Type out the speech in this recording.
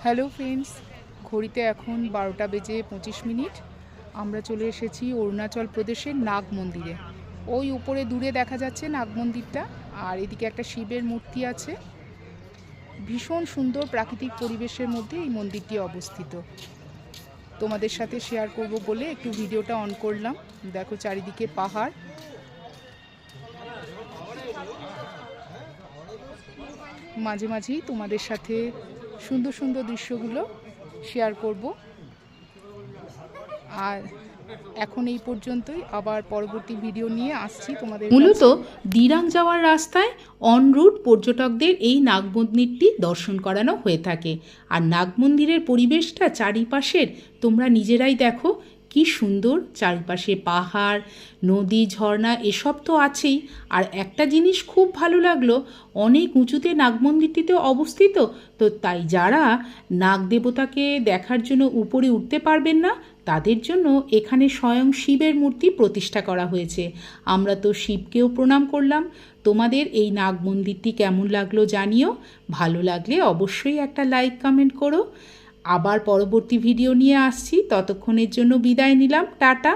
Hello friends, ঘড়িতে এখন 12টা বেজে 25 মিনিট। আমরা চলে এসেছি অরুণাচল প্রদেশের নাগ মন্দিরে। ওই উপরে দূরে দেখা যাচ্ছে নাগ মন্দিরটা, আর এদিকে একটা শিবের মূর্তি আছে। ভীষণ সুন্দর প্রাকৃতিক পরিবেশের মধ্যে এই মন্দিরটি অবস্থিত। তোমাদের সাথে শেয়ার করব বলে একটু ভিডিওটা অন করলাম। দেখো চারিদিকে পাহাড়, মাঝে মাঝেই তোমাদের সাথে সুন্দর সুন্দর দৃশ্যগুলো শেয়ার করব। আর এখন এই পর্যন্তই, আবার পরবর্তী ভিডিও নিয়ে আসছি তোমাদের মূলত কাছে। দিরাং যাওয়ার রাস্তায় অনরুট পর্যটকদের এই নাগ মন্দিরটি দর্শন করানো হয়ে থাকে। আর নাগ মন্দিরের পরিবেশটা চারিপাশের তোমরা নিজেরাই দেখো, কি সুন্দর। চারিপাশে পাহাড়, নদী, ঝর্ণা এসব তো আছেই। আর একটা জিনিস খুব ভালো লাগলো, অনেক উঁচুতে নাগ মন্দিরটিতে অবস্থিত। তো তাই যারা নাগ দেবতাকে দেখার জন্য উপরে উঠতে পারবেন না, তাদের জন্য এখানে স্বয়ং শিবের মূর্তি প্রতিষ্ঠা করা হয়েছে। আমরা তো শিবকেও প্রণাম করলাম। তোমাদের এই নাগ মন্দিরটি কেমন লাগলো জানিও। ভালো লাগলে অবশ্যই একটা লাইক কমেন্ট করো। আবার পরবর্তী ভিডিও নিয়ে আসছি, ততক্ষণের জন্য বিদায় নিলাম, টাটা।